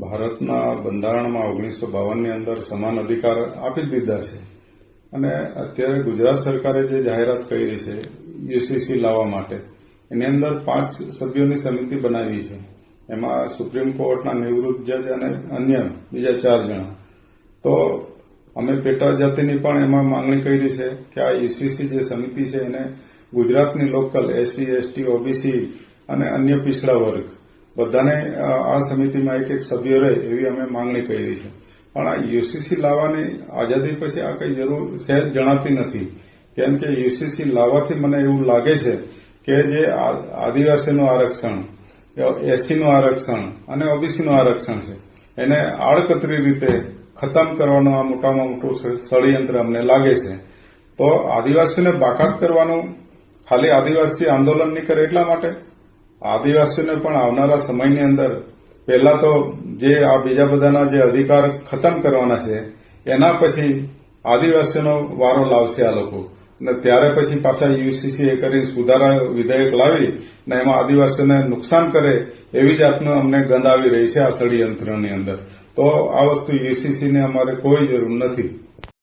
ભારતના બંધારણમાં 1952ની અંદર સમાન અધિકાર આપી જ દીધા છે અને અત્યારે ગુજરાત સરકારે જે જાહેરાત કરી છે યુસીસી લાવવા માટે એની અંદર 5 સભ્યોની સમિતિ બનાવી છે. એમાં સુપ્રીમ કોર્ટના નિવૃત્ત જજ અને અન્ય બીજા 4 જણા. તો અમે પેટા જાતિની પણ એમાં માંગણી કરી છે કે આ યુસીસી જે સમિતિ છે એને ગુજરાતની લોકલ એસસી, એસટી, ઓબીસી અને અન્ય પિછડા વર્ગ બધાને આ સમિતિમાં એક સભ્ય રહે એવી અમે માંગણી કરી છે. પણ આ યુસીસી લાવવાની આઝાદી પછી આ કઈ જરૂર સહેજ જણાતી નથી. કેમ કે યુસીસી લાવવાથી મને એવું લાગે છે કે જે આદિવાસીનું આરક્ષણ, એસસીનું આરક્ષણ અને ઓબીસીનું આરક્ષણ છે એને આડકતરી રીતે ખતમ કરવાનું આ મોટામાં મોટું ષડયંત્ર અમને લાગે છે. તો આદિવાસીને બાકાત કરવાનું ખાલી આદિવાસી આંદોલન નહીં કરે એટલા માટે આદિવાસીઓને પણ આવનારા સમયની અંદર પહેલા તો જે આ બીજા બધાના જે અધિકાર ખતમ કરવાના છે એના પછી આદિવાસીઓનો વારો લાવશે આ લોકો અને ત્યારે પછી પાછા યુસીસી કરી સુધારા વિધેયક લાવી ને એમાં આદિવાસીઓને નુકસાન કરે એવી જાતનું અમને ગંધ આવી રહી છે આ ષડયંત્રની અંદર. તો આ વસ્તુ યુસીસીને અમારે કોઈ જરૂર નથી.